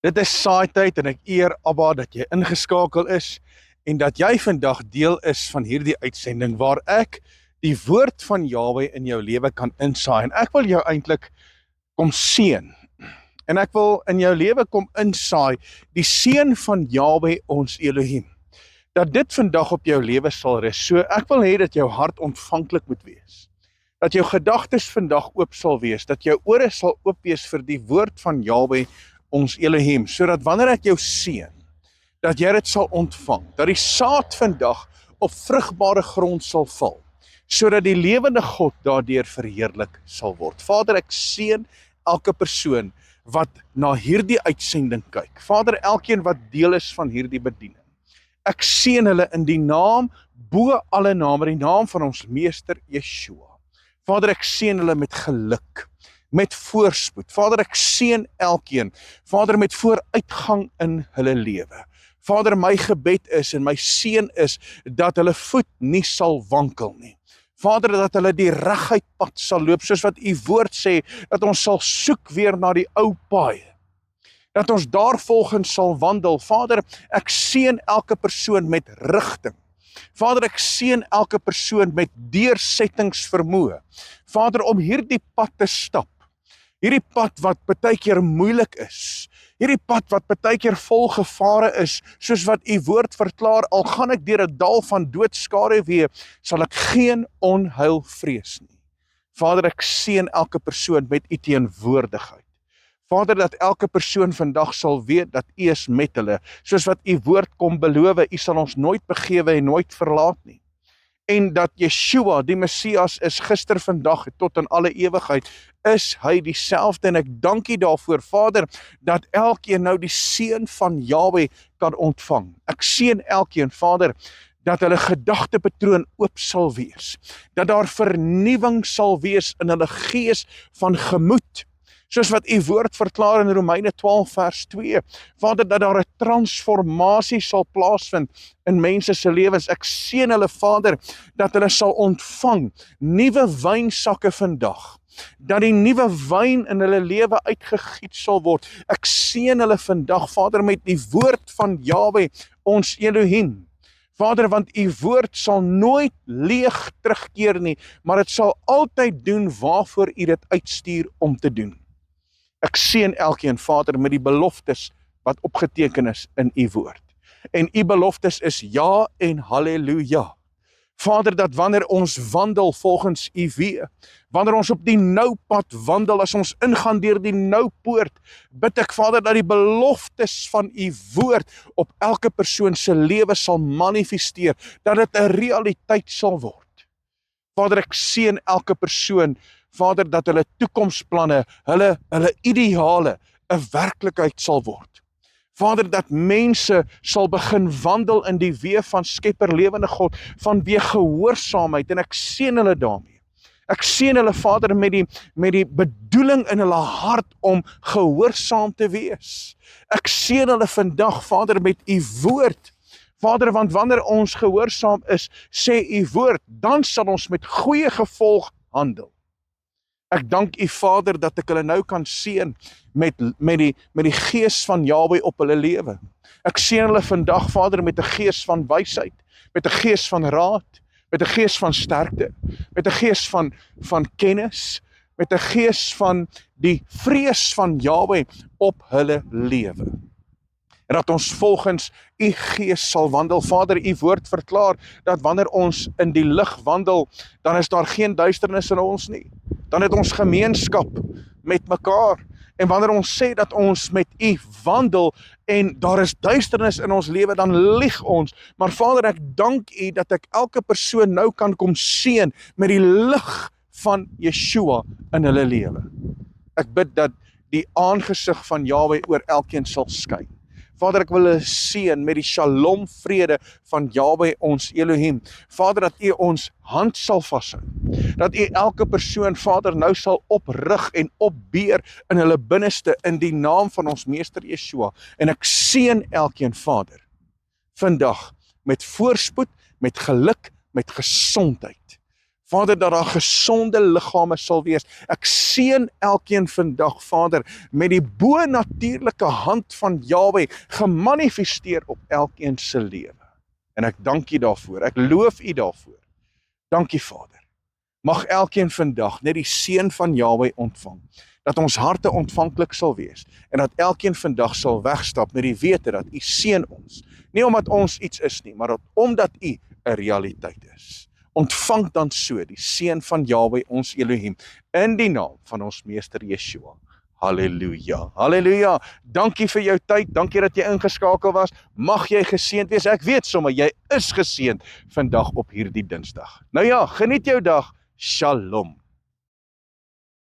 Dit is saaityd en ek eer Abba dat jy ingeskakel is en dat jy vandag deel is van hierdie uitsending waar ek die woord van Jahwe in jou lewe kan insaai. En ek wil jou eintlik kom seën. En ek wil in jou lewe kom insaai die seën van Jahwe ons Elohim. Dat dit vandag op jou lewe sal rus. So ek wil hê dat jou hart ontvanklik moet wees. Dat jou gedagtes vandag oop sal wees, dat jou ore sal oop wees vir die woord van Jahwe ons Elohim, sodat wanneer ek jou seën, dat jy dit sal ontvang, dat die saad vandag op vrugbare grond sal val, sodat die lewende God daardeur verheerlik sal word. Vader, ek seën elke persoon wat na hierdie uitsending kyk. Vader, elkeen wat deel is van hierdie bediening. Ek seën hulle in die naam, bo alle name, die naam van ons meester Yeshua. Vader, ek seën hulle met geluk, met voorspoed. Vader, ek seën elkeen, Vader, met vooruitgang in hulle lewe. Vader, my gebed is en my seën is dat hulle voet nie sal wankel nie. Vader, dat hulle die reguit pad sal loop, soos wat u woord sê, dat ons sal soek weer na die ou paaie. Dat ons daarvolgens sal wandel. Vader, ek seën elke persoon met rigting. Vader, ek seën elke persoon met deursettingsvermoë. Vader, om hierdie pad te stap. Hierdie pad wat baie keer moeilik is. Hierdie pad wat baie keer vol gevare is, soos wat u woord verklaar, al gaan ek deur 'n dal van doodskaduwee, sal ek geen onheil vrees nie. Vader, ek seën elke persoon met u teenwoordigheid. Vader, dat elke persoon vandag sal weet dat u is met hulle, soos wat u woord kom beloof, u sal ons nooit begewe en nooit verlaat nie. En dat Yeshua, die Messias, is gister, vandag, tot in alle ewigheid, is hy dieselfde, en ek dank u daarvoor, Vader, dat elkeen nou die seën van Jahwe kan ontvang. Ek seën elkeen, Vader, dat hulle gedagtepatroon oop sal wees, dat daar vernuwing sal wees in hulle gees van gemoed, soos wat u woord verklaar in Romeine 12 vers 2, Vader, dat daar 'n transformasie sal plaasvind in mense se lewens. Ek seën hulle, Vader, dat hulle sal ontvang nuwe wynsakke vandag, dat die nuwe wyn in hulle lewe uitgegiet sal word. Ek seën hulle vandag, Vader, met die woord van Jahwe, ons Elohim. Vader, want u woord sal nooit leeg terugkeer nie, maar dit sal altyd doen waarvoor u dit uitstuur om te doen. Ek seën elkeen, Vader, met die beloftes wat opgeteken is in u woord. En u beloftes is ja en halleluja. Vader, dat wanneer ons wandel volgens u weë, wanneer ons op die nou pad wandel, as ons ingaan deur die nou poort, bid ek, Vader, dat die beloftes van u woord op elke persoon se lewe sal manifesteer, dat dit 'n realiteit sal word. Vader, ek seën elke persoon, Vader, dat hulle toekomsplanne, hulle ideale 'n werklikheid sal word. Vader, dat mense sal begin wandel in die weë van Skepper lewende God, vanweë gehoorsaamheid, en ek seën hulle daarmee. Ek seën hulle, Vader, met die bedoeling in hulle hart om gehoorsaam te wees. Ek seën hulle vandag, Vader, met u woord. Vader, want wanneer ons gehoorsaam is, sê u woord, dan sal ons met goeie gevolg handel. Ek dank u, Vader, dat ek hulle nou kan seën met die gees van Jahwe op hulle lewe. Ek seën hulle vandag, Vader, met 'n gees van wysheid, met 'n gees van raad, met 'n gees van sterkte, met 'n gees van kennis, met 'n gees van die vrees van Jahwe op hulle lewe. En dat ons volgens u gees sal wandel. Vader, u woord verklaar dat wanneer ons in die lig wandel, dan is daar geen duisternis in ons nie. Dan het ons gemeenskap met mekaar. En wanneer ons sê dat ons met u wandel en daar is duisternis in ons lewe, dan lieg ons. Maar Vader, ek dank u dat ek elke persoon nou kan kom seën met die lig van Yeshua in hulle lewe. Ek bid dat die aangesig van Jahwe oor elkeen sal skyn. Vader, ek wil hulle seën met die shalom vrede van Jahwe ons Elohim. Vader, dat u ons hand sal vashou. Dat u elke persoon, Vader, nou sal oprig en opbeer in hulle binneste in die naam van ons meester Yeshua. En ek seën elkeen, Vader, vandag met voorspoed, met geluk, met gesondheid. Vader, dat daar gesonde liggame sal wees. Ek seën elkeen vandag, Vader, met die bo-natuurlike hand van Jahwe gemanifesteer op elkeen se lewe. En ek dank U daarvoor. Ek loof U daarvoor. Dankie, Vader. Mag elkeen vandag net die seën van Jahwe ontvang. Dat ons harte ontvanklik sal wees. En dat elkeen vandag sal wegstap met die wete dat U seën ons. Nie omdat ons iets is nie, maar omdat U 'n realiteit is. Ontvang dan so die seën van Jahwe ons Elohim in die naam van ons Meester Yeshua. Halleluja, halleluja. Dankie vir jou tyd, dankie dat jy ingeskakel was. Mag jy geseënd wees. Ek weet sommer jy is geseënd vandag op hierdie Dinsdag. Nou ja, geniet jou dag. Shalom.